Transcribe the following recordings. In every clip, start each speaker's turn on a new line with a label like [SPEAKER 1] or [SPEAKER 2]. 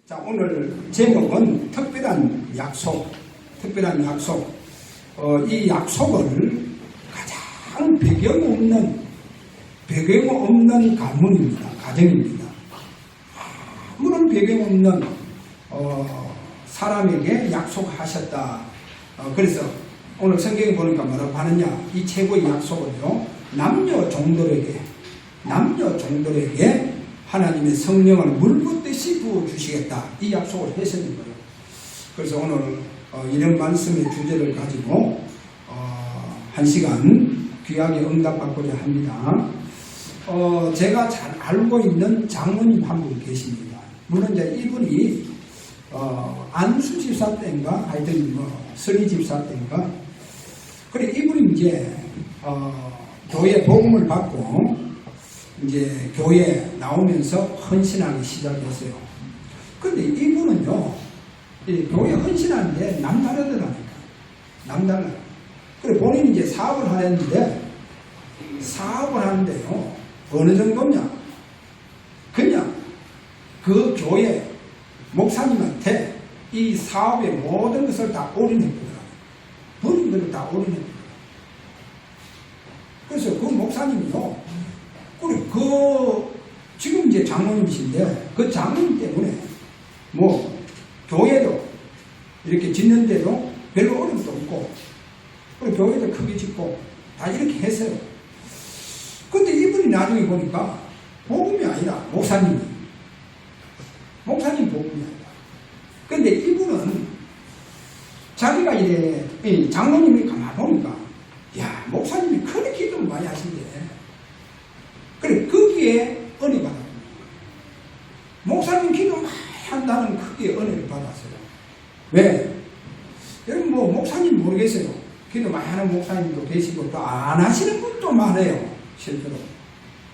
[SPEAKER 1] 자, 오늘 제목은 특별한 약속. 이 약속을 가장 배경 없는 가정입니다. 아무런 배경 없는 사람에게 약속하셨다. 그래서 오늘 성경에 보니까 뭐라고 하느냐? 이 최고의 약속은요, 남녀 종들에게 하나님의 성령을 물 붓듯이 부어주시겠다. 이 약속을 하시는 거예요. 그래서 오늘 이런 말씀의 주제를 가지고 한 시간 귀하게 응답받고자 합니다. 제가 잘 알고 있는 장로님 한 분 계십니다. 물론 이제 이분이 안수 집사 때인가 하여튼 서리 집사 때인가, 그래 이분이 이제 교회 복음을 받고 이제 교회에 나오면서 헌신하기 시작했어요. 근데 이분은요, 교회 헌신하는데 남다르더라니까. 그래 본인이 이제 사업을 하는데요, 어느 정도냐? 그냥 그 교회 목사님한테 이 사업의 모든 것을 다 올인했더라고요. 모든 것을 다 올인했더라고요. 그래서 그 목사님이요, 지금 이제 장로님이신데, 그 장로님 때문에 교회도 이렇게 짓는데도 별로 어려움도 없고, 그리고 교회도 크게 짓고 다 이렇게 했어요. 근데 이분이 나중에 보니까 복음이 아니라 목사님 복음이 아니라. 근데 이분은 자기가 이제 장로님이 가만 보니까, 야, 목사님이 그렇게 기도를 많이 하신대. 그래, 거기에 은혜 받았습니다. 목사님 기도 많이 한다는 크게 은혜를 받았어요. 왜? 여러분 목사님 모르겠어요. 기도 많이 하는 목사님도 계시고 또 안 하시는 분도 많아요. 실제로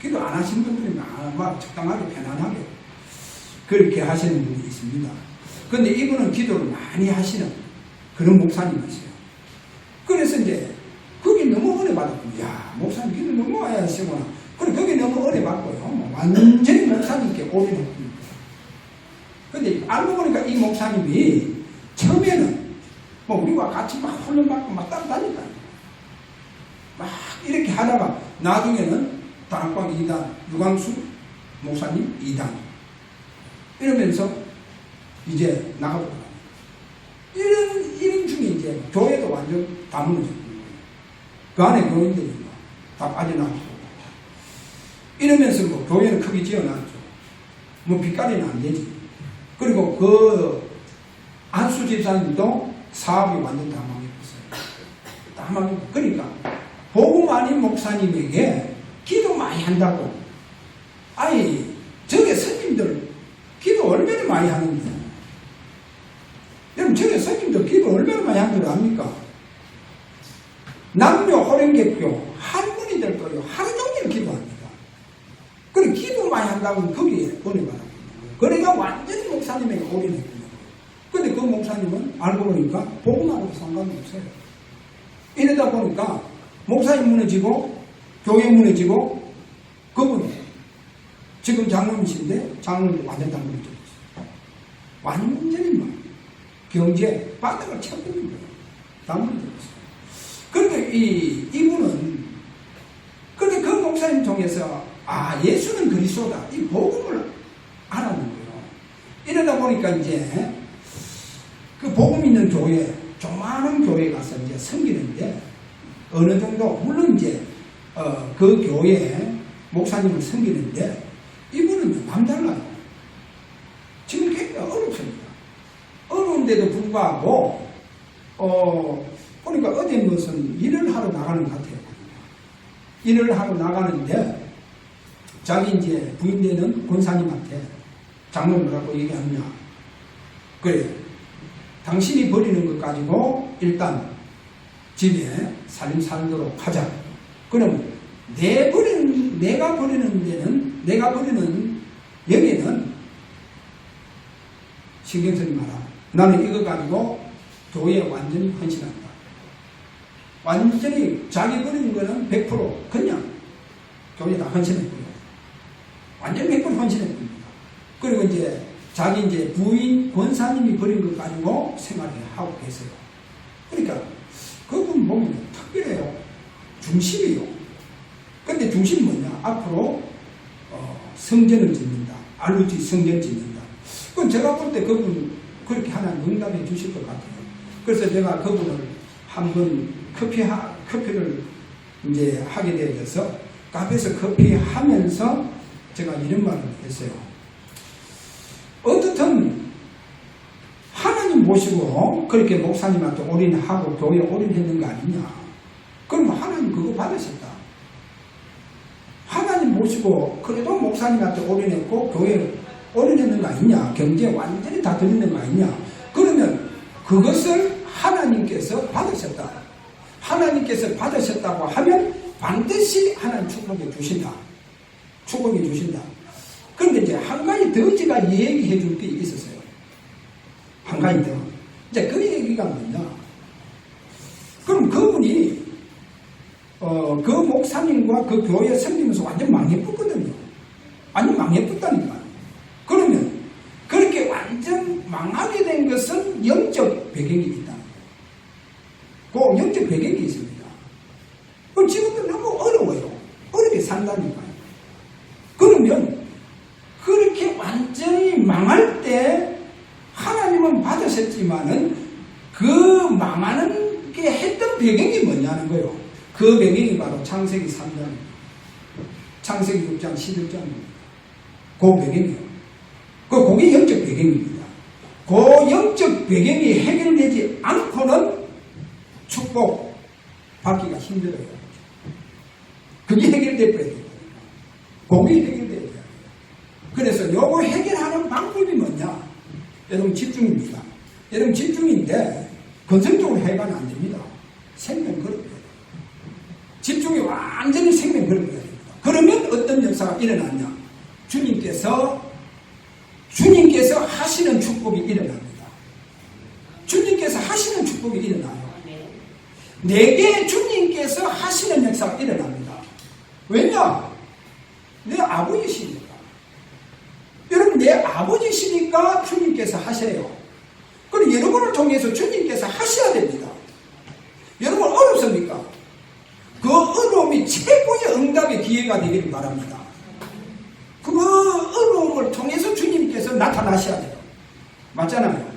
[SPEAKER 1] 기도 안 하시는 분들이 막 적당하게 편안하게 그렇게 하시는 분이 있습니다. 근데 이분은 기도를 많이 하시는 그런 목사님이세요. 그래서 이제 거기 너무 은혜 받았고, 야, 목사님 기도 너무 많이 하시구나. 그래, 거기 너무 은혜 받고요, 완전히 목사님께 올인했습니다. 근데 알고 보니까 이 목사님이 처음에는 우리와 같이 막 훈련받고 막 따라다니까 막 이렇게 하다가 나중에는 다락방 2단 유광수 목사님 2단 이러면서 이제 나가보더라고요. 이런 중에 이제 교회도 완전 다 무너졌고, 그 안에 교인들이 다 빠져나가고 이러면서 교회는 크게 지어놨죠. 빚가리는 안 되지. 그리고 그 안수 집사님도 사업이 완전 다 망했어요. 그러니까 복음 아닌 목사님에게 기도 많이 한다고, 저게 스님들 기도 얼마나 많이 하는데, 여러분 저게 스님들 기도 얼마나 많이 하는 줄 압니까? 남녀 호랭개교 한 분이 될 거예요. 하루 종일 기도합니다. 그래, 기도 많이 한다고 거기에 은혜 받았거든요. 그러니까 완전히 목사님에게 올인했거든요. 근데 그 목사님은 알고 보니까 복음하고 상관이 없어요. 이러다 보니까 목사님 무너지고 교회 무너지고, 그분 지금 장로님이신데 장로님 완전 다 무너졌어요. 완전히 경제 바닥을 쳐버린 거예요. 다 무너졌어요. 그런데 이분은 근데 그 목사님 통해서 예수는 그리스도다, 이 복음을 알았는 거예요. 이러다 보니까 이제 그 복음 있는 교회, 조그마한 교회 가서 이제 섬기는데, 어느 정도 물론 이제 그 교회 목사님을 섬기는데, 이분은 남달라요. 지금 굉장히 어렵습니다. 어려운데도 불구하고 보니까 어제 무슨 일을 하러 나가는 것 같아요. 일을 하러 나가는데 자기 이제 부인되는 권사님한테 장로는 뭐라고 얘기하느냐? 그래, 당신이 버리는 것 가지고 일단 집에 살림 살도록 하자. 그럼 내가 버리는 여기에는 신경 쓰지 마라. 나는 이거 가지고 교회에 완전히 헌신한다. 완전히 자기 버리는 거는 100% 그냥 교회에 다 헌신했고요. 완전히 100% 헌신했습니다. 그리고 이제 자기 이제 부인 권사님이 버린 것 가지고 생활을 하고 계세요. 그러니까 그분 보면 특별해요. 중심이요. 근데 중심이 뭐냐? 앞으로 성전을 짓는다. 알루지 성전 짓는다. 그건 제가 볼 때 그분 그렇게 하나님 응답해 주실 것 같아요. 그래서 제가 그분을 한번 커피를 이제 하게 되어서 카페에서 커피 하면서 제가 이런 말을 했어요. 어떻든 하나님 모시고 그렇게 목사님한테 올인하고 교회에 올인했는 거 아니냐. 그럼 하나님 그거 받으셨다. 하나님 모시고 그래도 목사님한테 올인했고 교회에 올인했는 거 아니냐. 경제에 완전히 다 드리는 거 아니냐. 그러면 그것을 하나님께서 받으셨다. 하나님께서 받으셨다고 하면 반드시 하나님 축복해 주신다. 축복해 주신다. 그런데 이제 한 가지 더 제가 얘기해 줄 게 있었어요. 한 가지 더. 이제 그 얘기가 뭐냐. 그럼 그분이 그 목사님과 그 교회 섬기면서 완전 망해붙거든요. 완전 망해붙다니까. 그러면 그렇게 완전 망하게 된 것은 영적 배경이 있다. 그 영적 배경이 있습니다. 그럼 지금도 너무 어려워요. 어렵게 산다니까요. 그러면 그렇게 완전히 망할 때 하나님은 받으셨지만은 그 망하는 게 했던 배경이 뭐냐는 거예요. 그 배경이 바로 창세기 3장, 창세기 6장, 11장입니다. 그 배경이요. 그게 영적 배경입니다. 그 영적 배경이 해결되지 않고는 축복 받기가 힘들어요. 그게 해결될 거예요. 그게 해결돼야 돼요. 그래서 요거 해결하는 방법이 뭐냐? 여러분 집중입니다. 여러분 집중인데 건설적으로 해가면 안 됩니다. 생명 걸어야 돼요. 집중이 완전히 생명 걸어야 됩니다. 그러면 어떤 역사가 일어나냐? 주님께서 하시는 축복이 일어납니다. 주님께서 하시는 축복이 일어나요. 내게 주님께서 하시는 역사가 일어납니다. 왜냐? 내 아버지시니까. 여러분 내 아버지시니까 주님께서 하셔요. 그리고 여러분을 통해서 주님께서 하셔야 됩니다. 여러분 어렵습니까? 그 어려움이 최고의 응답의 기회가 되기를 바랍니다. 그 어려움을 통해서 주님께서 나타나셔야 돼요. 맞잖아요.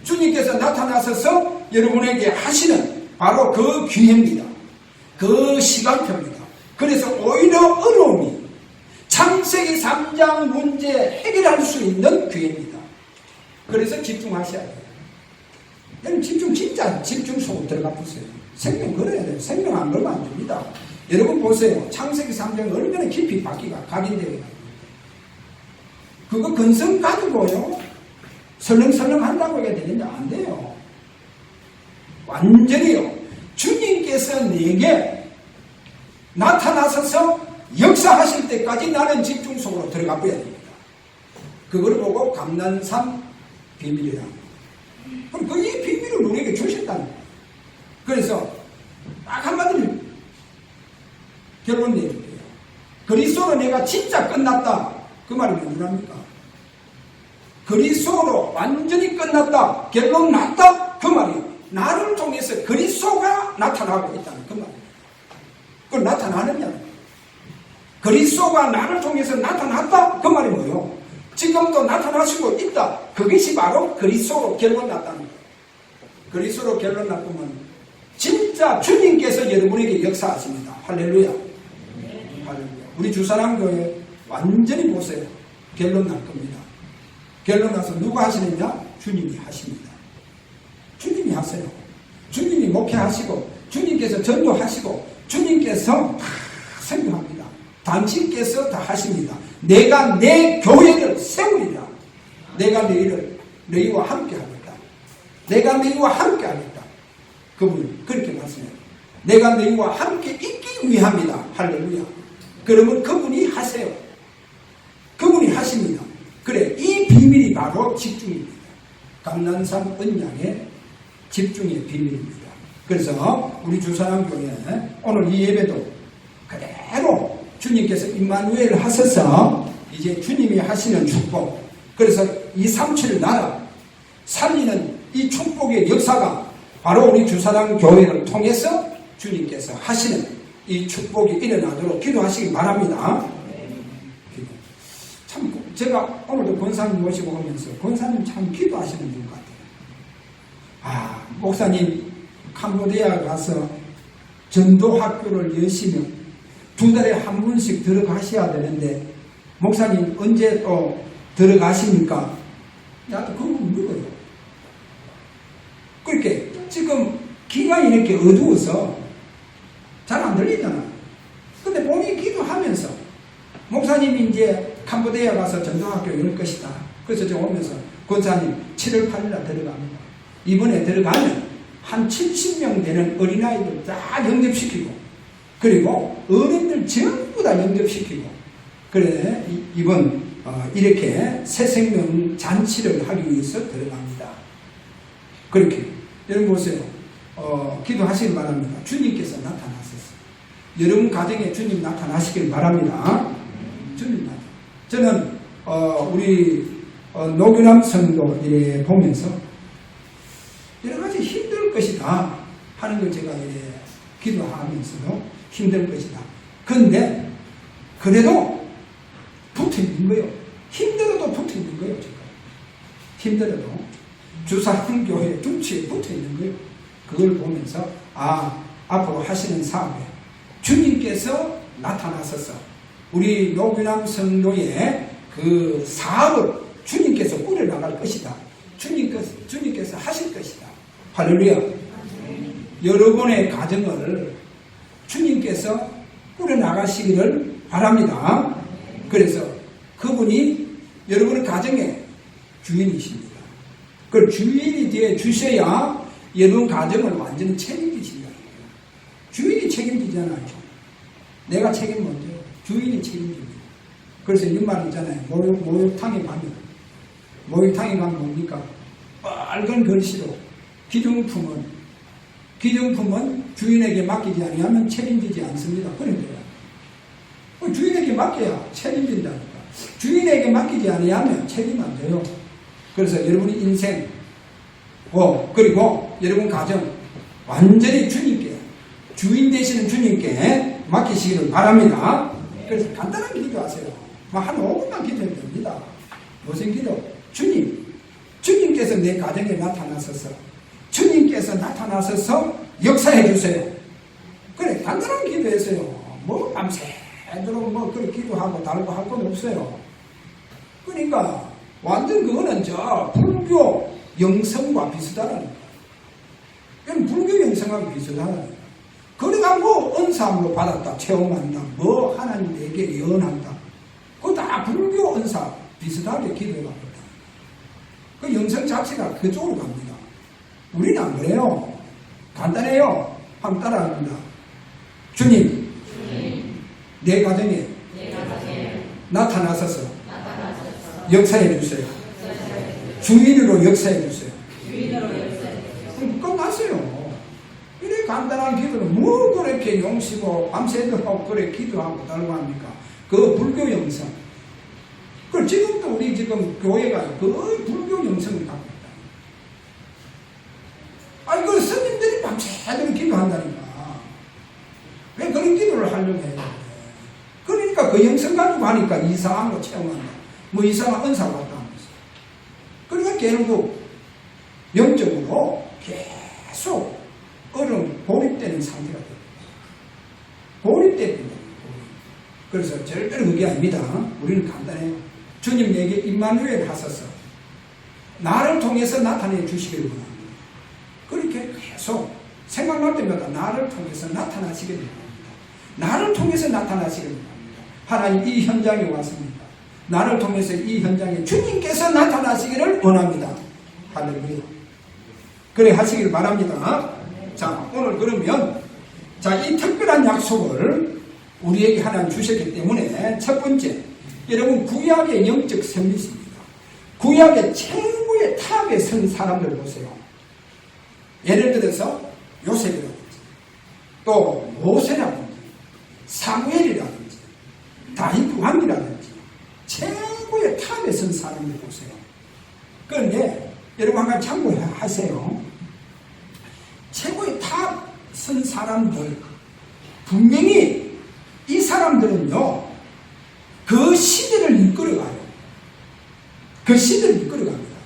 [SPEAKER 1] 주님께서 나타나셔서 여러분에게 하시는 바로 그 기회입니다. 그 시간표입니다. 그래서 오히려 어려움이 창세기 3장 문제 해결할 수 있는 기회입니다. 그래서 집중하셔야 돼요. 여러분 진짜 집중 속으로 들어가 보세요. 생명 걸어야 돼요. 생명 안 걸면 안 됩니다. 여러분 보세요. 창세기 3장 얼마나 깊이 바퀴가 각인되어요. 그거 근성 가지고요 설렁설렁 한다고 해야 되는데 안 돼요. 완전히요. 주님께서 내게 나타나셔서 역사하실 때까지 나는 집중 속으로 들어가 봐야 됩니다. 그걸 보고 감난산 비밀이다. 그럼 이 비밀을 우리에게 주셨다는 거예요. 그래서 딱 한마디로 결론 내줄게요. 그리스도로 내가 진짜 끝났다. 그 말이 뭐랍니까? 그리스도로 완전히 끝났다. 결론 났다. 그 말이에요. 나를 통해서 그리스도가 나타나고 있다는 그 말이에요. 그걸 나타나느냐? 그리스도가 나를 통해서 나타났다. 그 말이 뭐예요? 지금도 나타나시고 있다. 그것이 바로 그리스도로 결론 났다는 거예요. 그리스도로 결론 났으면 진짜 주님께서 여러분에게 역사하십니다. 할렐루야. 할렐루야. 우리 주사랑교회 완전히 보세요. 결론 날 겁니다. 결론 나서 누가 하시느냐? 주님이 하십니다. 주님이 하세요. 주님이 목회하시고 주님께서 전도하시고 주님께서 다 설교합니다. 당신께서 다 하십니다. 내가 내 교회를 세우리라. 내가 너희와 함께 하겠다. 내가 너희와 함께 하겠다. 그분 그렇게 말씀해요. 내가 너희와 함께 있기 위함이다. 할렐루야. 그러면 그분이 하세요. 그분이 하십니다. 그래, 이 비밀이 바로 집중입니다. 감난산 언약의 집중의 비밀입니다. 그래서 우리 주사랑교회 오늘 이 예배도 그대로 주님께서 임마누엘 하셔서 이제 주님이 하시는 축복, 그래서 237 나라 살리는 이 축복의 역사가 바로 우리 주사랑 교회를 통해서 주님께서 하시는 이 축복이 일어나도록 기도하시기 바랍니다. 참 제가 오늘도 권사님 모시고 오면서 권사님 참 기도하시는 분 같아요. 목사님 캄보디아 가서 전도학교를 여시며 2달에 한 번씩 들어가셔야 되는데 목사님 언제 또 들어가십니까? 나도 그분 물어요. 그렇게 지금 기가 이렇게 어두워서 잘 안 들리잖아. 근데 본인이 기도하면서 목사님이 이제 캄보디아 가서 전도학교 열 것이다. 그래서 제가 오면서 권사님 7월 8일날 들어갑니다. 이번에 들어가면 한 70명 되는 어린아이들 다 영접시키고 그리고 어른들 전부 다 영접시키고 그래 이번 이렇게 새 생명 잔치를 하기 위해서 들어갑니다. 그렇게 여러분 보세요. 기도하시길 바랍니다. 주님께서 나타나셨어요. 여러분 가정에 주님 나타나시길 바랍니다. 주님 나타나. 저는 우리 노규남 성도 이래 보면서 여러 가지 힘들 것이다 하는 걸 제가 이래 기도하면서도 힘들 것이다. 그런데 그래도 붙어 있는 거예요. 힘들어도 붙어 있는 거예요. 제가 힘들어도 주사랑 교회 둥치에 붙어 있는 거예요. 그걸 보면서 앞으로 하시는 사업에 주님께서 나타나셔서 우리 노규남 성도의 그 사업을 주님께서 꾸려나갈 것이다. 주님께서 하실 것이다. 할렐루야. 여러분의 가정을 주님께서 꾸려나가시기를 바랍니다. 그래서 그분이 여러분의 가정의 주인이십니다. 그 주인이 되어 주셔야 여러분 가정을 완전히 책임지신다. 주인이 책임지잖아요. 내가 책임 먼저. 주인이 책임집니다. 그래서 이런 말 있잖아요. 목욕탕에 가면 뭡니까? 빨간 글씨로 기증품은 주인에게 맡기지 아니하면 책임지지 않습니다. 그런 거예요. 주인에게 맡겨야 책임진다니까. 주인에게 맡기지 아니하면 책임 안 져요. 그래서 여러분의 인생 그리고 여러분 가정 완전히 주님께 주인 되시는 주님께 맡기시기를 바랍니다. 그래서 간단하게 기도하세요. 한 5분만 기도해도 됩니다. 무슨 기도? 주님께서 내 가정에 나타나셔서 주님께서 나타나셔서 역사해 주세요. 그래 간단하게 기도했어요. 밤새도록 그렇게 기도하고 달고 할 건 없어요. 그러니까 완전 그거는 불교 영성과 비슷하다니까. 이건 불교 영성하고 비슷하다니까. 그래가 은사함으로 받았다, 체험한다, 하나님에게 예언한다. 그거 다 불교 은사 비슷하게 기도해갑니다. 그 영성 자체가 그쪽으로 갑니다. 우리는 안 그래요. 간단해요. 한번 따라합니다. 주님, 내 가정에 나타나셔서 역사해 주세요. 주인으로 역사해 주세요. 끝났어요. 이래 간단한 기도는 그렇게 용시고 밤새도록 그래 기도하고 달고 합니까? 그 불교 영성. 그 지금도 우리 지금 교회가 거의 불교 영성을 갖고 있다. 그 스님들이 밤새도록 기도한다니까. 왜 그런 기도를 하려고 해요? 그러니까 그 영성 가지고 하니까 이상한 거 체험한다. 이상한 은사 왔다 하면서. 그러니까 결국 영적으로 계속 고립되는 상태가 됩니다. 고립됩니다. 그래서 절대로 그게 아닙니다. 우리는 간단해요. 주님 내게 임마누엘 하셔서 나를 통해서 나타내 주시기를 원합니다. 그렇게 계속 생각날 때마다 나를 통해서 나타나시기를 원합니다. 나를 통해서 나타나시기를 원합니다. 하나님 이 현장에 왔습니다. 나를 통해서 이 현장에 주님께서 나타나시기를 원합니다. 할렐루야. 그래 하시기를 바랍니다. 자, 오늘 그러면 이 특별한 약속을 우리에게 하나님 주셨기 때문에 첫 번째, 여러분 구약의 영적 선비십니다. 구약의 최고의 탑에 선 사람들 보세요. 예를 들어서 요셉이라든지 또 모세라든지 사무엘이라든지 다윗 왕이라든지 최고의 탑에 선 사람들 보세요. 그런데 여러분 한 가지 참고하세요. 최고의 탑 선 사람들, 분명히 이 사람들은요, 그 시대를 이끌어가요. 그 시대를 이끌어갑니다.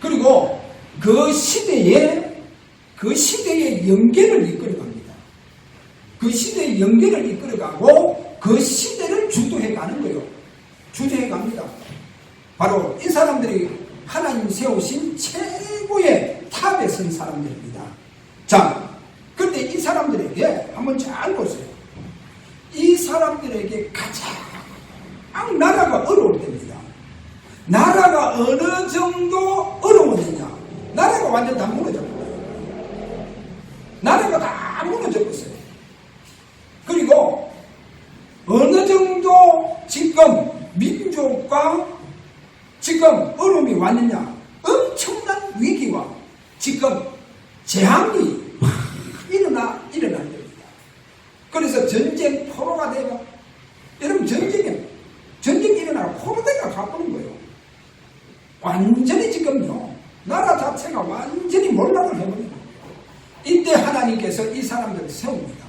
[SPEAKER 1] 그리고 그 시대의 연계를 이끌어갑니다. 그 시대의 연계를 이끌어가고 그 시대를 주도해가는 거예요. 주도해갑니다. 바로 이 사람들이 하나님 세우신 최고의 탑에 선 사람들입니다. 자, 그런데 이 사람들에게 한번 잘 보세요. 이 사람들에게 가장 나라가 어려울 때입니다. 나라가 어느 정도 어려웠느냐? 나라가 완전 다 무너졌어요. 나라가 다 무너졌어요. 그리고 어느 정도 지금 민족과 지금 어려움이 왔느냐? 엄청난 위기와 지금 재앙이 일어날 겁니다. 그래서 전쟁 포로가 되고, 여러분 전쟁이 일어나고 포로대가 가보는 거예요. 완전히 지금요, 나라 자체가 완전히 몰락을 해버리는 거예요. 이때 하나님께서 이 사람들을 세웁니다.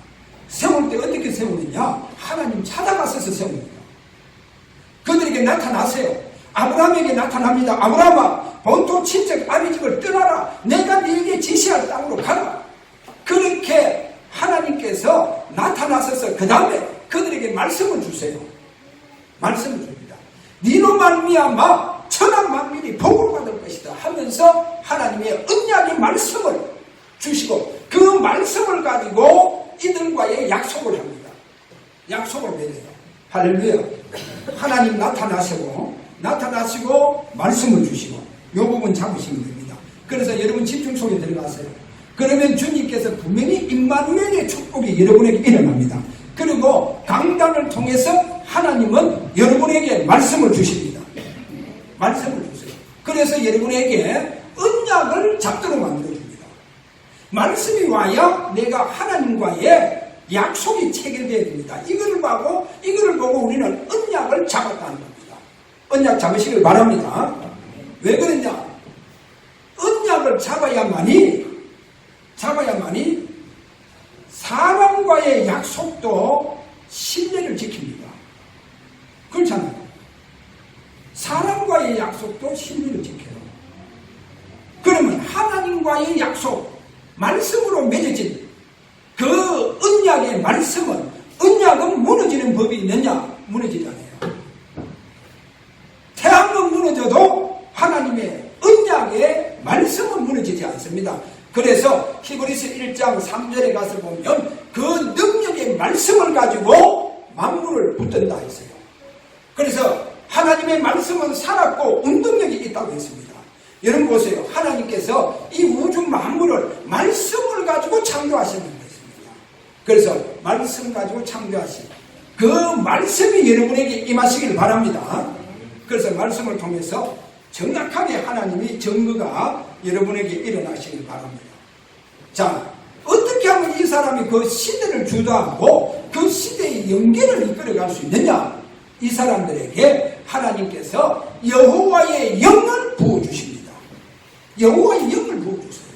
[SPEAKER 1] 세울 때 어떻게 세우느냐? 하나님 찾아가셔서 세웁니다. 그들에게 나타나세요. 아브라함에게 나타납니다. 아브라함아, 본토 친척 아비집을 떠나라. 내가 네게 지시할 땅으로 가라. 그렇게 하나님께서 나타나셔서 그 다음에 그들에게 말씀을 주세요. 말씀을 줍니다. 니로 말미암아 천하 만민이 복을 받을 것이다 하면서 하나님의 언약의 말씀을 주시고, 그 말씀을 가지고 이들과의 약속을 합니다. 약속을 맺어요. 할렐루야. 하나님 나타나시고 말씀을 주시고, 이 부분 잡으시면 됩니다. 그래서 여러분 집중 속에 들어가세요. 그러면 주님께서 분명히 임마누엘의 축복이 여러분에게 일어납니다. 그리고 강단을 통해서 하나님은 여러분에게 말씀을 주십니다. 말씀을 주세요. 그래서 여러분에게 언약을 잡도록 만들어줍니다. 말씀이 와야 내가 하나님과의 약속이 체결되어야 됩니다. 이거를 보고 우리는 언약을 잡았다는 겁니다. 언약 잡으시길 바랍니다. 왜 그러냐? 언약을 잡아야만이 사람과의 약속도 신뢰를 지킵니다. 그렇잖아요. 사람과의 약속도 신뢰를 지켜요. 그러면 하나님과의 약속, 말씀으로 맺어진 그 언약의 말씀은, 언약은 무너지는 법이 있느냐? 무너지지 않아요. 태양은 무너져도 하나님의 언약의 말씀은 무너지지 않습니다. 그래서 히브리서 1장 3절에 가서 보면 그 능력의 말씀을 가지고 만물을 붙든다 했어요. 그래서 하나님의 말씀은 살았고 운동력이 있다고 했습니다. 여러분 보세요. 하나님께서 이 우주 만물을 말씀을 가지고 창조하시는 것입니다. 그래서 말씀 가지고 창조하신 그 말씀이 여러분에게 임하시길 바랍니다. 그래서 말씀을 통해서 정확하게 하나님의 증거가 여러분에게 일어나시길 바랍니다. 자, 어떻게 하면 이 사람이 그 시대를 주도하고 그 시대의 연계를 이끌어갈 수 있느냐? 이 사람들에게 하나님께서 여호와의 영을 부어주십니다. 여호와의 영을 부어주세요.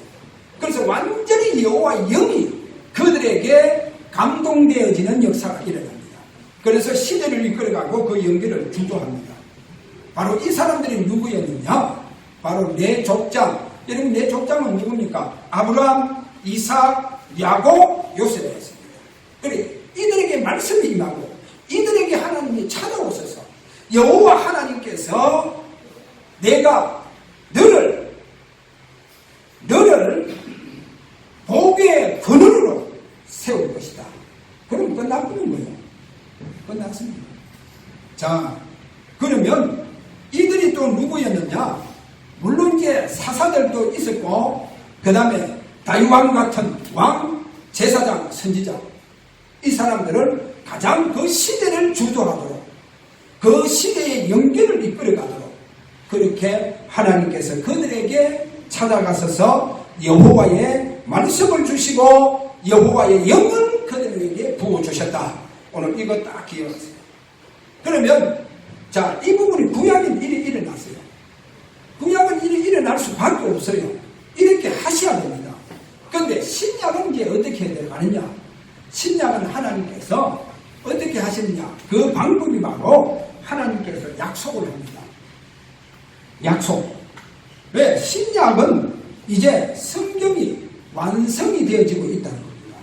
[SPEAKER 1] 그래서 완전히 여호와의 영이 그들에게 감동되어지는 역사가 일어납니다. 그래서 시대를 이끌어가고 그 연계를 주도합니다. 바로 이 사람들이 누구였느냐? 바로 내 족장. 여러분, 내 족장은 누굽니까? 아브라함, 이삭, 야곱, 요셉이었습니다. 그래, 이들에게 말씀이 임하고 이들에게 하나님이 찾아오셔서 여호와 하나님께서 내가 너를 복의 근원으로 세울 것이다. 그럼 끝났군요. 끝났습니다. 자, 그러면 이들이 또 누구였느냐? 물론 이제 사사들도 있었고, 그 다음에 다윗왕 같은 왕, 제사장, 선지자, 이 사람들을 가장 그 시대를 주도하도록, 그 시대의 연계를 이끌어가도록 그렇게 하나님께서 그들에게 찾아가셔서 여호와의 말씀을 주시고 여호와의 영을 그들에게 부어주셨다. 오늘 이거 딱 기억하세요. 그러면 자, 이 부분이 구약은 일이 일어났어요. 구약은 일이 일어날 수밖에 없어요. 이렇게 하셔야 됩니다. 그런데 신약은 이제 어떻게 들어가느냐? 신약은 하나님께서 어떻게 하시느냐? 그 방법이 바로 하나님께서 약속을 합니다. 약속. 왜? 신약은 이제 성경이 완성이 되어지고 있다는 겁니다.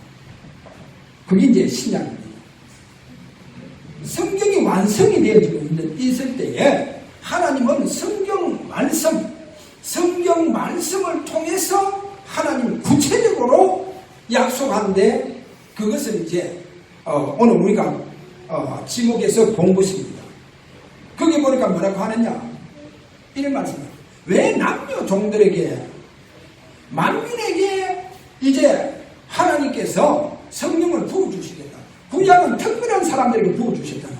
[SPEAKER 1] 그게 이제 신약입니다. 성경이 완성이 되어지고 있을 때에 하나님은 성경 말씀을 통해서 하나님 구체적으로 약속하는데 그것을 이제 오늘 우리가 지목에서 본 것입니다. 거기 보니까 뭐라고 하느냐? 이런 말씀이에요. 왜 남녀 종들에게 만민에게 이제 하나님께서 성령을 부어주시겠다. 구약은 특별한 사람들에게 부어주셨잖아요.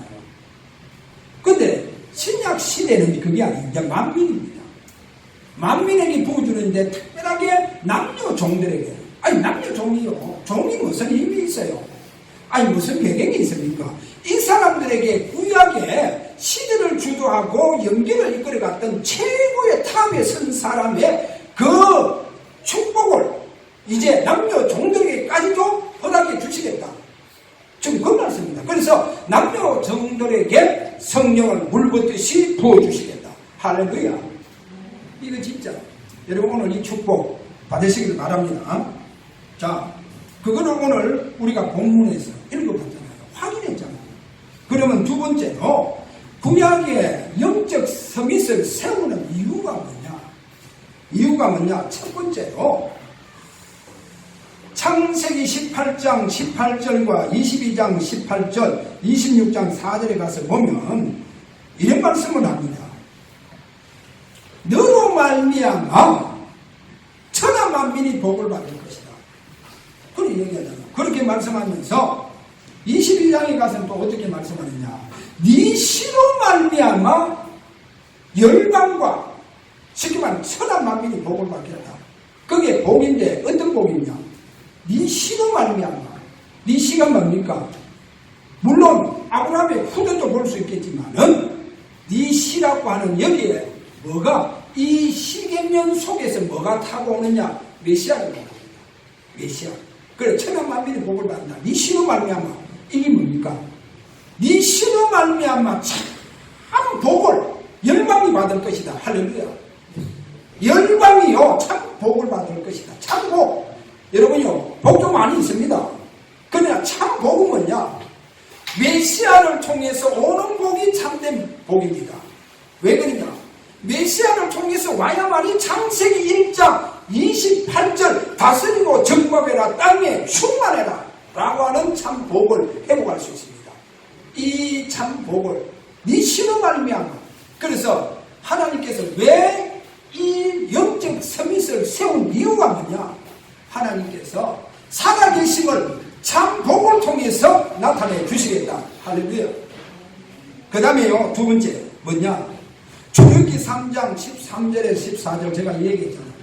[SPEAKER 1] 근데 신약 시대는 그게 아니에요. 이제 만민입니다. 만민에게 부어주는데 특별하게 남녀 종들에게. 아니 남녀 종이요. 종이 무슨 힘이 있어요? 아니 무슨 배경이 있습니까? 이 사람들에게 구약의 시대를 주도하고 연기를 이끌어갔던 최고의 탑에 선 사람의 그 축복을 이제 남녀 종들에게까지도 허락해 주시겠다. 지금 그 말씀입니다. 그래서 남녀 종들에게 성령을 물붓듯이 부어주시겠다. 할렐루야. 이거 진짜 여러분 오늘 이 축복 받으시길 바랍니다. 자, 그거를 오늘 우리가 본문에서 읽어봤잖아요. 확인했잖아요. 그러면 두 번째로 구약의 영적 서밋을 세우는 이유가 뭐냐? 이유가 뭐냐? 첫 번째로 창세기 18장 18절과 22장 18절 26장 4절에 가서 보면 이런 말씀을 합니다. 너로 말미암아 천하 만민이 복을 받을 것이다. 그렇게 얘기하잖아요. 그렇게 말씀하면서 22장에 가서는 또 어떻게 말씀하느냐? 네 씨로 말미암아 열방과 쉽게 말하면 천하 만민이 복을 받겠다. 그게 복인데 어떤 복이냐? 네 씨로 말미암아. 네 씨가 뭡니까? 물론 아브라함의 후대도 볼 수 있겠지만은 네 씨라고 하는 여기에 뭐가 이 시계면 속에서 뭐가 타고 오느냐? 메시아를 말합니다. 메시아. 그래 천하 만민이 복을 받는다. 네 씨로 말미암아. 이게 뭡니까? 네 씨로 말미암아 참 복을 열방이 받을 것이다. 할렐루야. 열방이요 참 복을 받을 것이다. 참 복. 여러분요 복도 많이 있습니다. 그러나 참 복은 뭐냐? 메시아를 통해서 오는 복이 참된 복입니다. 왜 그러냐? 메시아를 통해서 와야만이 창세기 1장 28절 다스리고 정복해라 땅에 충만해라 라고 하는 참 복을 회복할 수 있습니다. 이 참 복을 네 씨로 말미암아. 그래서 하나님께서 왜 이 영적 서밋을 세운 이유가 뭐냐? 하나님께서 살아계심을 참 복을 통해서 나타내 주시겠다. 할렐루야. 그 다음에요 두 번째 뭐냐? 출애굽기 3장 13절에 14절 제가 얘기했잖아요.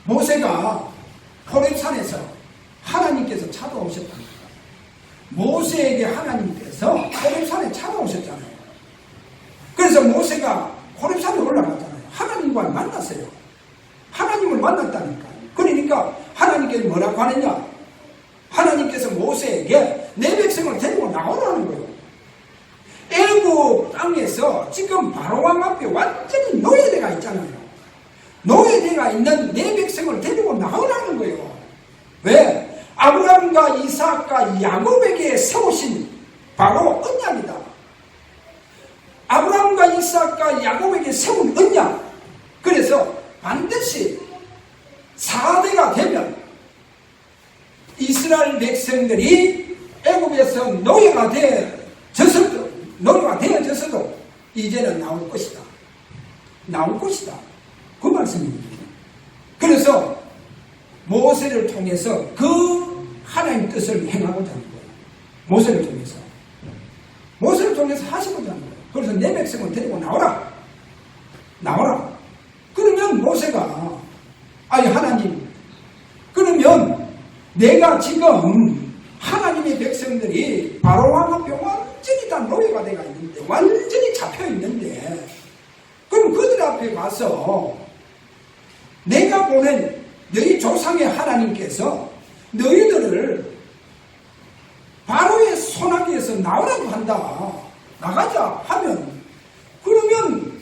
[SPEAKER 1] 모세가 호렙산에서 하나님께서 찾아오셨답니다. 모세에게 하나님께서 호렙산에 찾아오셨잖아요. 그래서 모세가 호렙산에 올라갔잖아요. 하나님과 만났어요. 하나님을 만났다니까. 그러니까 하나님께서 뭐라고 하느냐? 하나님께서 모세에게 내 백성을 데리고 나오라는 거예요. 애굽 땅에서 지금 바로왕 앞에 완전히 노예대가 있잖아요. 노예대가 있는 내 백성을 데리고 나오라는 거예요. 왜? 아브라함과 이삭과 야곱에게 세우신 바로 언약이다. 아브라함과 이삭과 야곱에게 세운 언약. 그래서 반드시 4대가 되면 이스라엘 백성들이 애굽에서 노예가 되어져서도 이제는 나올 것이다. 나올 것이다. 그 말씀입니다. 그래서 모세를 통해서 그 하나님 뜻을 행하고자 하는 거예요. 모세를 통해서 하시고자 하는 거예요. 그래서 내 백성을 데리고 나오라. 그러면 모세가 아니 하나님 그러면 내가 지금 하나님의 백성들이 바로왕 앞에 완전히 완전히 다 노예가 돼가 있는데, 완전히 잡혀 있는데, 그럼 그들 앞에 가서 내가 보낸 너희 조상의 하나님께서 너희들을 바로의 손아귀에서 나오라고 한다, 나가자 하면, 그러면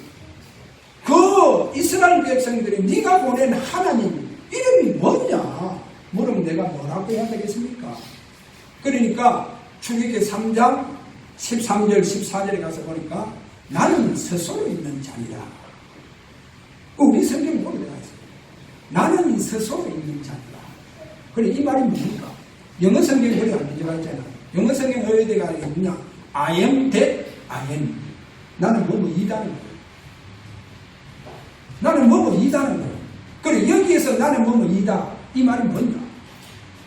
[SPEAKER 1] 그 이스라엘 백성들이 네가 보낸 하나님 이름이 뭐냐 물으면 내가 뭐라고 해야 되겠습니까? 그러니까 출애굽기 3장 13절 14절에 가서 보니까 나는 스스로 있는 자니라. 우리 성경에 보게 되어 있어요. 나는 스스로 있는 자니라. 그래, 이 말이 뭡니까? 영어 성경에 그래 안 들어가 있잖아. 영어 성경 어디가 있느냐? I am that I am. 나는 뭐이다는 거예요. 나는 뭐이다는 거예요. 그래, 여기에서 나는 뭐이다. 이 말이 뭐냐?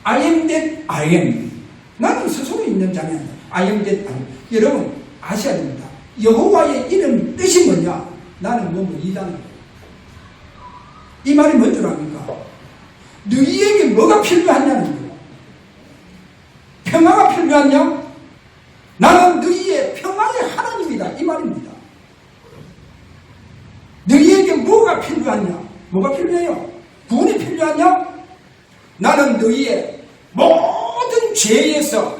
[SPEAKER 1] I am that I am. 나는 스스로 있는 자냐. I am that I am. 여러분 아셔야 됩니다. 여호와의 이름 뜻이 뭐냐? 나는 뭐이다는 거예요. 이 말이 뭔 줄 압니까? 너희에게 뭐가 필요하냐는 거예요. 평화가 필요하냐? 나는 너희의 평화의 하나님이다, 이 말입니다. 너희에게 뭐가 필요하냐? 뭐가 필요해요? 구원이 필요하냐? 나는 너희의 모든 죄에서,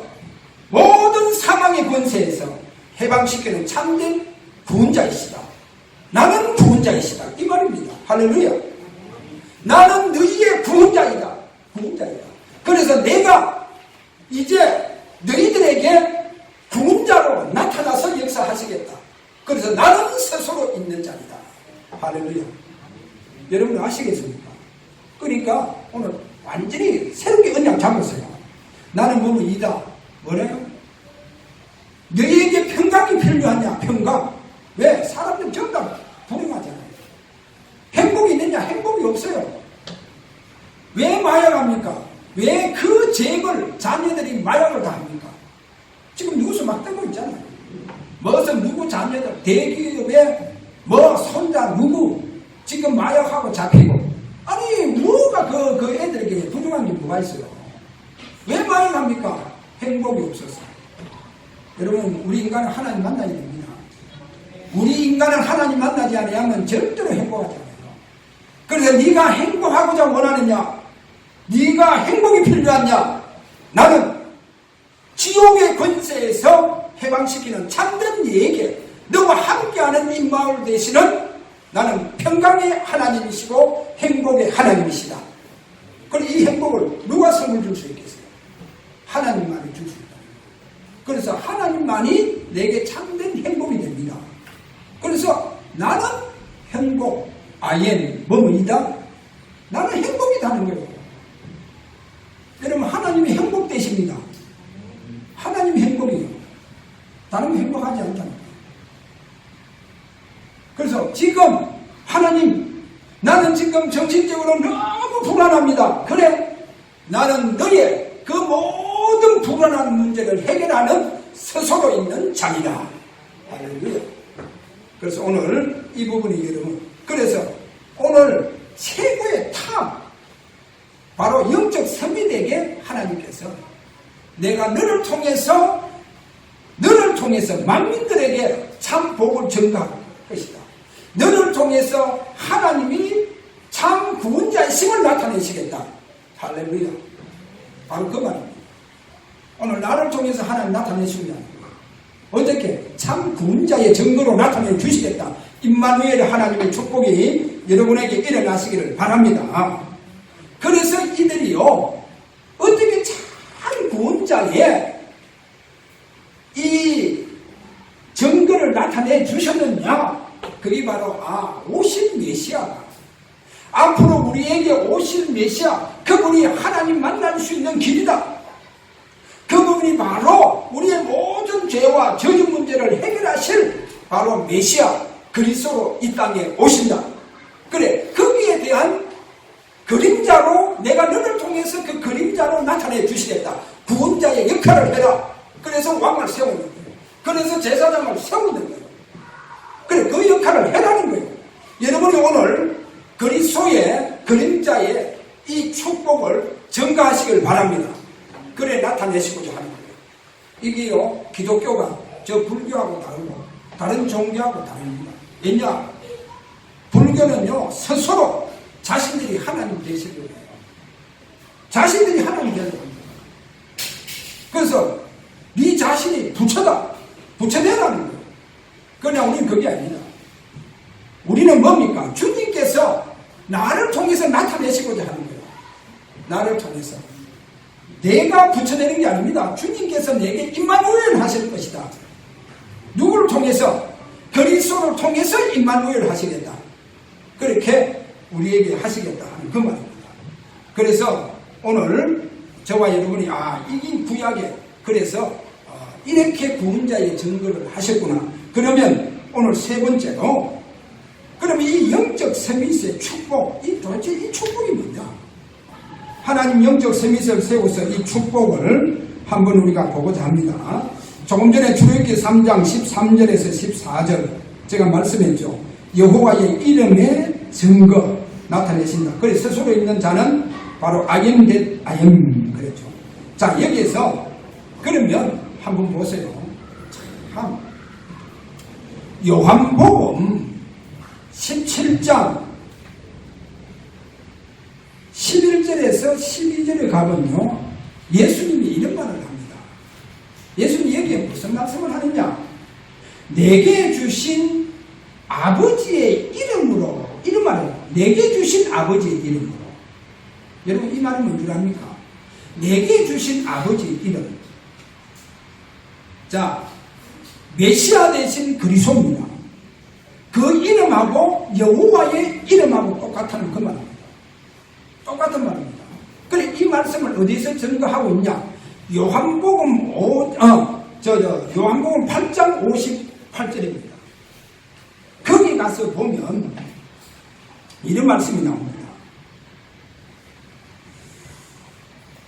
[SPEAKER 1] 모든 사망의 권세에서 해방시키는 참된 구원자이시다. 나는 구원자이시다, 이 말입니다. 할렐루야. 나는 너희의 구원자이다. 구원자이다. 그래서 내가 이제 너희들에게 구원자로 나타나서 역사하시겠다. 그래서 나는 스스로 있는 자이다. 할렐루야. 여러분 아시겠습니까? 그러니까 오늘 완전히 새롭게 언약 잡았어요. 나는 뭐이다. 뭐래요? 너희에게 평강이 필요하냐? 평강. 왜? 사람들 전부 다 불행하잖아요. 행복이 있느냐? 행복이 없어요. 왜 마약합니까? 왜 그 죄를 자녀들이 마약을 다 합니까? 지금 뉴스 막 뜨고 있잖아요. 무슨 누구 자녀들, 대기업에 손자 누구 지금 마약하고 잡히고. 아니 뭐가 그 애들에게 부족한 게 뭐가 있어요? 왜 마약합니까? 행복이 없어서. 여러분 우리 인간은 하나님 만나야 됩니다. 우리 인간은 하나님 만나지 않으면 절대로 행복하지 않아요. 그래서 네가 행복하고자 원하느냐? 네가 행복이 필요하냐? 나는 지옥의 권세에서 해방시키는 참된 예에게 너와 함께하는 이 마을 되시는 나는 평강의 하나님이시고 행복의 하나님이시다. 그럼 이 행복을 누가 선물 줄 수 있겠어요? 하나님만이 줄 수 있다. 그래서 하나님만이 내게 참된 행복이 됩니다. 그래서 나는 행복, I am 뭐이다? 나는 행복이다는 거예요. 여러분 하나님이 행복 되십니다. 하나님이 행복이에요. 다른 거 행복하지 않다는 거예요. 그래서 지금 하나님 나는 지금 정신적으로 너무 불안합니다. 그래 나는 너의 그 모든 불안한 문제를 해결하는 스스로 있는 자이다. 할렐루야. 그래서 오늘 이 부분이 여러분, 그래서 오늘 최고의 탑 바로 영적 선비되게 하나님께서 내가 너를 통해서 만민들에게 참 복을 전가할 것이다. 너를 통해서 하나님이 참 구원자이심을 나타내시겠다. 할렐루야. 바로 그 말입니다. 오늘 나를 통해서 하나님 나타내시면 어떻게 참 구원자의 증거로 나타내 주시겠다. 임마누엘 하나님의 축복이 여러분에게 일어나시기를 바랍니다. 그래서 이들이요 어떻게 참 구원자의 이 증거를 나타내 주셨느냐? 그게 바로 오실 메시아다. 앞으로 우리에게 오실 메시아, 그분이 하나님 만날 수 있는 길이다. 그분이 바로 우리의 모든 죄와 저주 문제를 해결하실 바로 메시아 그리스도로 이 땅에 오신다. 그래, 거기에 대한 그림자로 내가 너를 통해서 그 그림자로 나타내 주시겠다. 구원자의 역할을 해라. 그래서 왕을 세우는 거예요. 그래서 제사장을 세우는 거예요. 그래, 그 역할을 해라는 거예요. 여러분이 오늘 그리스도의 그림자의 이 축복을 전가하시길 바랍니다. 그래 나타내시고자 하는 거예요. 이게요 기독교가 저 불교하고 다르고 다른 종교하고 다릅니다. 왜냐? 불교는요 스스로 자신들이 하나님 되시려고 해요. 자신들이 하나님 되려고 합니다. 그래서 네 자신이 부처다, 부처되라는 거예요. 그러나 우리는 그게 아닙니다. 우리는 뭡니까? 주님께서 나를 통해서 나타내시고자 하는 거예요. 나를 통해서. 내가 부처되는 게 아닙니다. 주님께서 내게 임마누엘 하실 것이다. 누구를 통해서? 그리스도를 통해서 임마누엘 하시겠다. 그렇게 우리에게 하시겠다 하는 그 말입니다. 그래서 오늘 저와 여러분이 이게 구약에 그래서 이렇게 구원자의 증거를 하셨구나. 그러면 오늘 세 번째로 그러면 이 영적 서밋의 축복, 도대체 이 축복이 뭐냐? 하나님 영적 서밋을 세워서 이 축복을 한번 우리가 보고자 합니다. 조금 전에 출애굽기 3장 13절에서 14절 제가 말씀했죠. 여호와의 이름의 증거 나타내신다. 그래서 스스로 있는 자는 바로 I am that I am 그랬죠. 자, 여기에서 그러면 한번 보세요. 참 요한복음 17장 11절에서 12절에 가면요 예수님이 이런 말을 합니다. 예수님이 여기에 무슨 말씀을 하느냐? 내게 주신 아버지의 이름으로 이런 말이에요. 내게 주신 아버지의 이름으로. 여러분 이 말은 뭔 줄 압니까? 내게 주신 아버지의 이름. 자, 메시아 대신 그리스도입니다. 그 이름하고 여호와의 이름하고 똑같다는 그 말입니다. 똑같은 말입니다. 그래 이 말씀을 어디서 증거하고 있냐? 요한복음 요한복음 8장 58절입니다. 거기 가서 보면 이런 말씀이 나옵니다.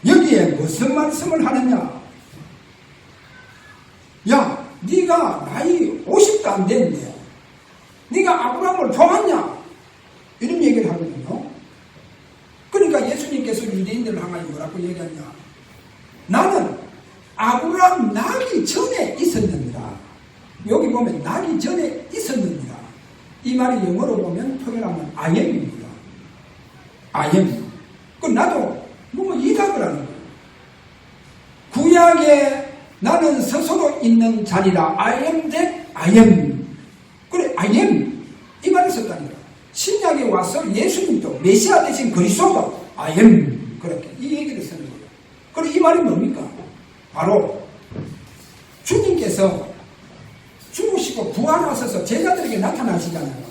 [SPEAKER 1] 여기에 무슨 말씀을 하느냐? 야, 네가 나이 50도 안 됐는데 네가 아브라함을 좋아하냐? 이런 얘기를 하거든요. 그러니까 예수님께서 유대인들을 향하여 뭐라고 얘기하냐? 나는 아브라함 나기 전에 있었느니라. 여기 보면 나기 전에 있었느니라. 이 말이 영어로 보면 표현하면 I am입니다. I am. 그럼 나도 이답을 하는 거예요. 구약에 나는 스스로 있는 자리라. I am that I am. 그래 I am. 이 말이 썼다니까. 신약에 와서 예수님도 메시아 대신 그리스도도 I am. 그렇게 이 얘기를 쓰는 거예요. 그리고 이 말이 뭡니까? 바로 주님께서 죽으시고 부활하셔서 제자들에게 나타나시잖아요.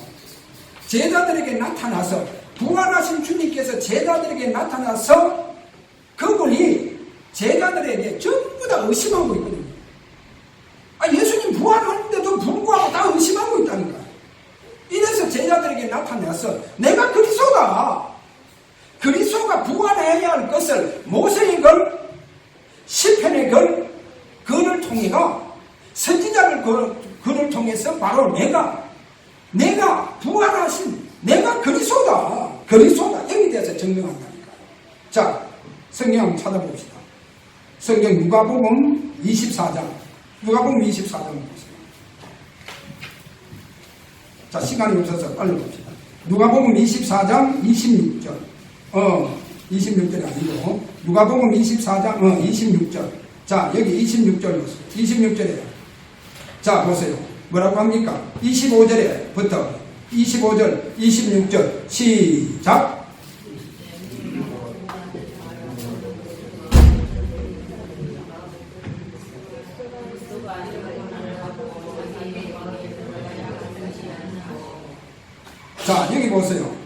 [SPEAKER 1] 제자들에게 나타나서 부활하신 주님께서 제자들에게 나타나서 그분이 제자들에게 전부 다 의심하고 있거든요. 예수님 부활하는데도 불구하고 다 의심하고 있다니까. 이래서 제자들에게 나타나서 내가 그리스도다. 그리스도가 부활해야 할 것을 모세의 글, 시편의 글, 그를 통해가 선지자를 그를 통해서 바로 내가 부활하신 내가 그리스도다. 그리스도다. 여기 대해서 증명한다니까. 자, 성경 한번 찾아봅시다. 성경 누가복음 24장. 누가복음 24장 보세요. 자, 시간이 없어서 빨리 봅시다. 누가복음 24장 26절. 26절이 아니고 누가복음 24장 26절. 자, 여기 26절 보세요. 26절에 자, 보세요. 뭐라고 합니까? 25절에부터 25절, 26절 시작. 자, 여기 보세요.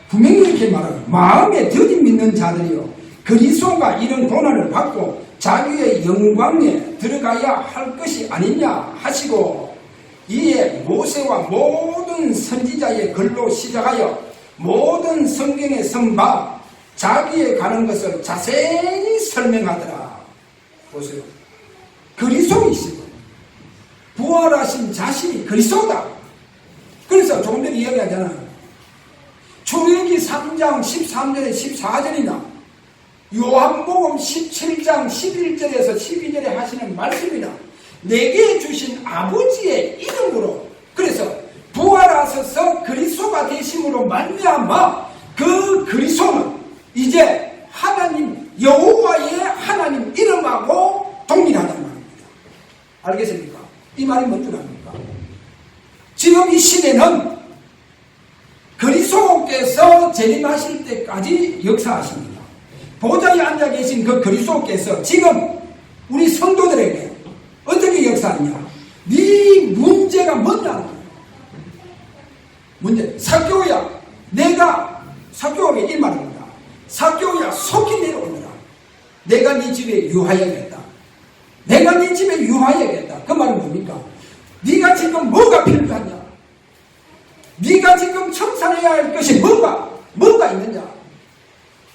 [SPEAKER 1] 분명히 이렇게 말하고 마음에 더디 믿는 자들이요 그리스도가 이런 고난을 받고 자기의 영광에 들어가야 할 것이 아니냐 하시고 이에 모세와 모든 선지자의 글로 시작하여 모든 성경에 쓴 바 자기의 가는 것을 자세히 설명하더라. 보세요. 그리스도이시고 부활하신 자신이 그리스도다. 그래서 조금 전에 이야기하잖아요. 출애굽기 3장 13절에 14절이나 요한복음 17장 11절에서 12절에 하시는 말씀이나 내게 주신 아버지의 이름으로, 그래서 부활하셔서 그리스도가 되심으로 말미암아 그 그리스도는 이제 하나님 여호와의 하나님 이름하고 동일하단 말입니다. 알겠습니까? 이 말이 뭔 줄 압니까? 지금 이 시대는 그리스도께서 재림하실 때까지 역사하십니다. 보좌에 앉아 계신 그 그리스도께서 지금 우리 성도들에게 어떻게 역사하냐? 네 문제가 뭐냐? 문제. 사개오야, 내가 사개오에게 이 말입니다. 사개오야, 속히 내려오너라. 내가 네 집에 유하여야겠다. 내가 네 집에 유하여야겠다. 그 말은 뭡니까? 네가 지금 뭐가 필요하냐? 네가 지금 청산해야 할 것이 뭐가 있느냐?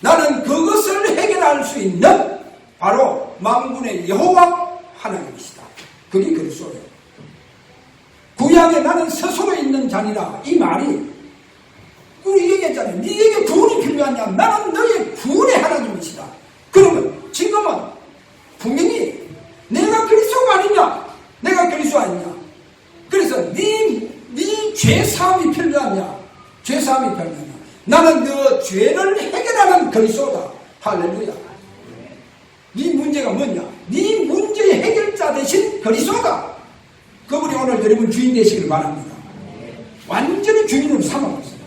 [SPEAKER 1] 나는 그것을 해결할 수 있는 바로 만군의 여호와 하나님이시다. 그게 그리스도예요. 구약에 나는 스스로 있는 자니라. 이 말이 우리 얘기했잖아요. 네게 구원이 필요하냐? 나는 너의 구원의 하나님이시다. 그러면 지금은 분명히 내가 그리스도가 아니냐? 내가 그리스도 아니냐? 그래서 네 죄사함이 필요하냐? 죄사함이 필요하냐? 나는 너 죄를 해결하는 그리스도다. 할렐루야. 네 문제가 뭐냐? 네 문제의 해결자 대신 그리스도다. 그분이 오늘 여러분 주인 되시길 바랍니다. 완전히 주인으로 삼아보세요.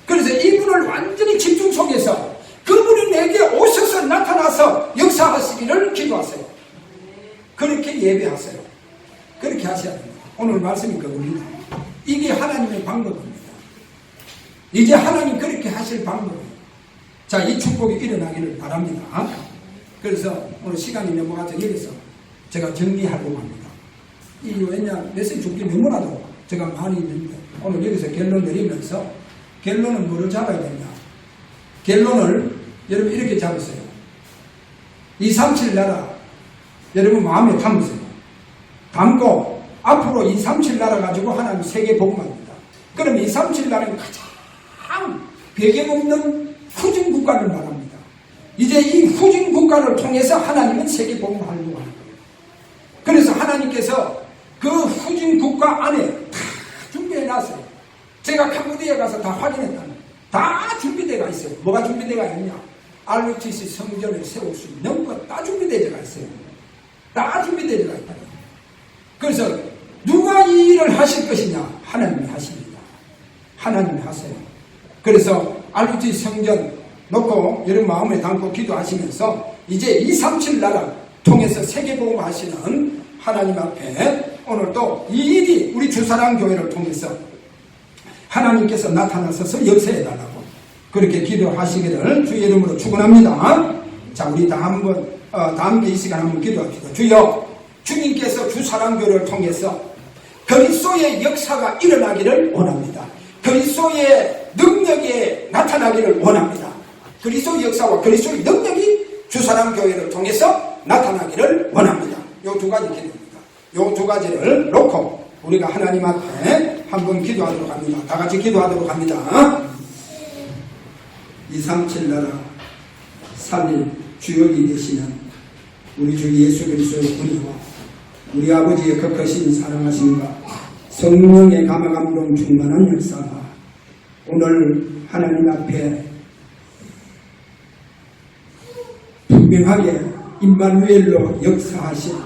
[SPEAKER 1] 그래서 이분을 완전히 집중 속에서 그분이 내게 오셔서 나타나서 역사하시기를 기도하세요. 그렇게 예배하세요. 그렇게 하셔야 됩니다. 오늘 말씀이 그겁니다. 이게 하나님의 방법입니다. 이제 하나님 그렇게 하실 방법이에요. 자, 이 축복이 일어나기를 바랍니다. 그래서 오늘 시간이 넘어가서 여기서 제가 정리하려고 합니다. 왜냐, 메시지 죽기 너무나도 제가 많이 있는데 오늘 여기서 결론 내리면서 결론은 뭐를 잡아야 되냐? 결론을 여러분 이렇게 잡으세요. 237 나라 여러분 마음에 담으세요. 담고 앞으로 237 나라 가지고 하나님 세계 복음합니다. 그럼 237 나라는 가장 배경 없는 후진 국가를 말합니다. 이제 이 후진 국가를 통해서 하나님은 세계 복음을 하려고 하는 거예요. 그래서 하나님께서 그 후진 국가 안에 다 준비해놨어요. 제가 캄보디아에 가서 다 확인했다. 다 준비되어 있어요. 뭐가 준비되어 있냐? RUTC 성전을 세울 수 있는 것 다 준비되어 있어요. 다 준비되어 있다. 그래서 누가 이 일을 하실 것이냐? 하나님이 하십니다. 하나님이 하세요. 그래서 RUTC 성전 놓고 여러분 마음에 담고 기도하시면서 이제 237 나라 통해서 세계복음 하시는 하나님 앞에 오늘 또 이 일이 우리 주사랑 교회를 통해서 하나님께서 나타나셔서 역사해달라고 그렇게 기도하시기를 주의 이름으로 축원합니다. 자, 우리 다 함께 이 시간 한번 기도합시다. 주여, 주님께서 주사랑교회를 통해서 그리스도의 역사가 일어나기를 원합니다. 그리스도의 능력이 나타나기를 원합니다. 그리스도의 역사와 그리스도의 능력이 주사랑교회를 통해서 나타나기를 원합니다. 이 두 가지 기도입니다. 이 두 가지를 놓고 우리가 하나님 앞에 한번 기도하도록 합니다. 다 같이 기도하도록 합니다. 237 나라 살릴 주역이 되시는 우리 주 예수 그리스도의 은혜와 우리 아버지의 거크신 사랑하심과 성령의 감화감동 충만한 역사가 오늘 하나님 앞에 분명하게 임마누엘로 역사하신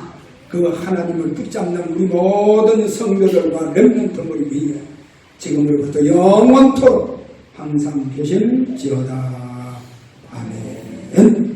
[SPEAKER 1] 그 하나님을 붙잡는 우리 모든 성도들과 렘넌트를 위해 지금으로부터 영원토록 항상 계실지어다. 아멘.